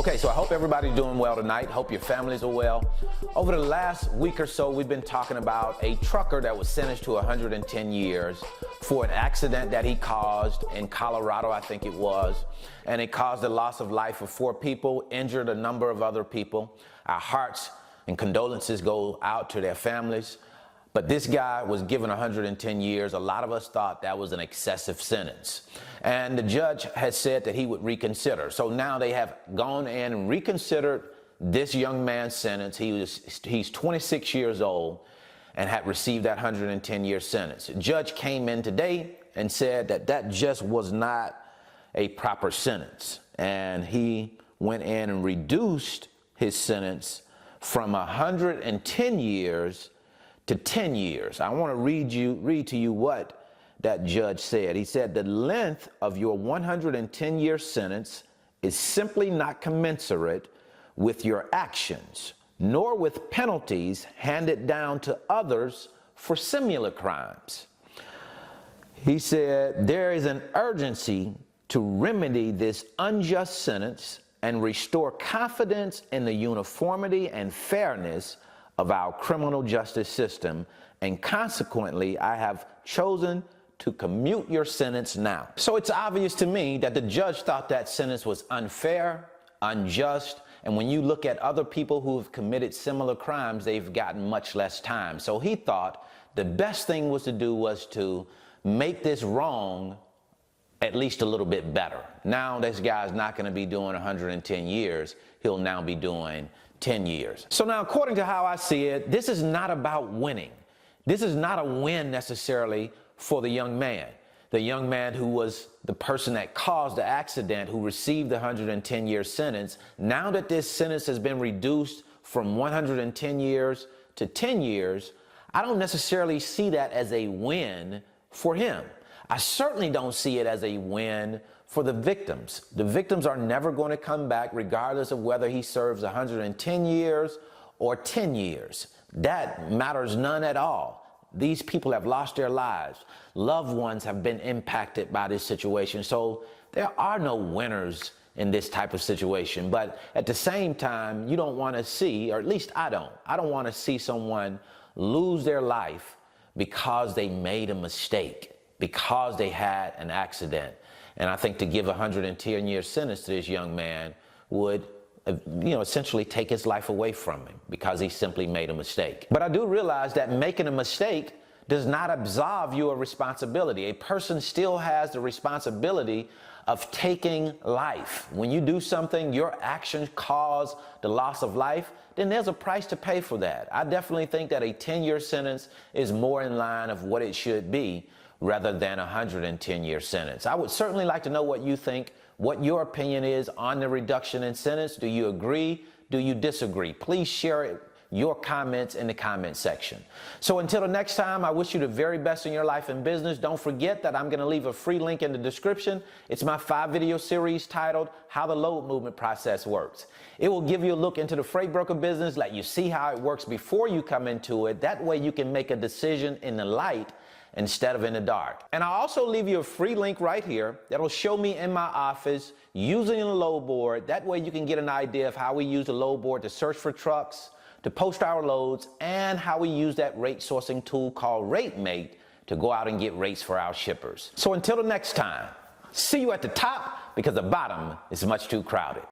Okay, so I hope everybody's doing well tonight. Hope your families are well. Over the last week or so, we've been talking about a trucker that was sentenced to 110 years for an accident that he caused in Colorado, I think it was. And it caused the loss of life of 4 people, injured a number of other people. Our hearts and condolences go out to their families. But this guy was given 110 years. A lot of us thought that was an excessive sentence. And the judge had said that he would reconsider. So now they have gone in and reconsidered this young man's sentence. He's 26 years old and had received that 110-year sentence. The judge came in today and said that that just was not a proper sentence. And he went in and reduced his sentence from 110 years to 10 years. I want to read to you what that judge said. He said, the length of your 110-year sentence is simply not commensurate with your actions, nor with penalties handed down to others for similar crimes. He said, there is an urgency to remedy this unjust sentence and restore confidence in the uniformity and fairness of our criminal justice system, and consequently, I have chosen to commute your sentence now. So it's obvious to me that the judge thought that sentence was unfair, unjust, and when you look at other people who have committed similar crimes, they've gotten much less time. So he thought the best thing was to do was to make this wrong at least a little bit better. Now this guy's not going to be doing 110 years. He'll now be doing 10 years. So now, according to how I see it, this is not about winning. This is not a win necessarily for the young man. The young man who was the person that caused the accident, who received the 110-year sentence. Now that this sentence has been reduced from 110 years to 10 years, I don't necessarily see that as a win for him. I certainly don't see it as a win for the victims. The victims are never going to come back regardless of whether he serves 110 years or 10 years. That matters none at all. These people have lost their lives. Loved ones have been impacted by this situation. So there are no winners in this type of situation. But at the same time, you don't want to see, or at least I don't want to see someone lose their life because they made a mistake, because they had an accident. And I think to give a 110-year sentence to this young man would, essentially take his life away from him because he simply made a mistake. But I do realize that making a mistake does not absolve you of responsibility. A person still has the responsibility of taking life. When you do something, your actions cause the loss of life, then there's a price to pay for that. I definitely think that a 10-year sentence is more in line of what it should be, rather than a 110-year sentence. I would certainly like to know what you think, what your opinion is on the reduction in sentence. Do you agree? Do you disagree? Please share your comments in the comment section. So until the next time, I wish you the very best in your life and business. Don't forget that I'm going to leave a free link in the description. It's my 5-video series titled How the Load Movement Process Works. It will give you a look into the freight broker business, let you see how it works before you come into it. That way you can make a decision in the light instead of in the dark. And I'll also leave you a free link right here that'll show me in my office using the load board. That way you can get an idea of how we use the load board to search for trucks, to post our loads, and how we use that rate sourcing tool called RateMate to go out and get rates for our shippers. So until the next time, see you at the top, because the bottom is much too crowded.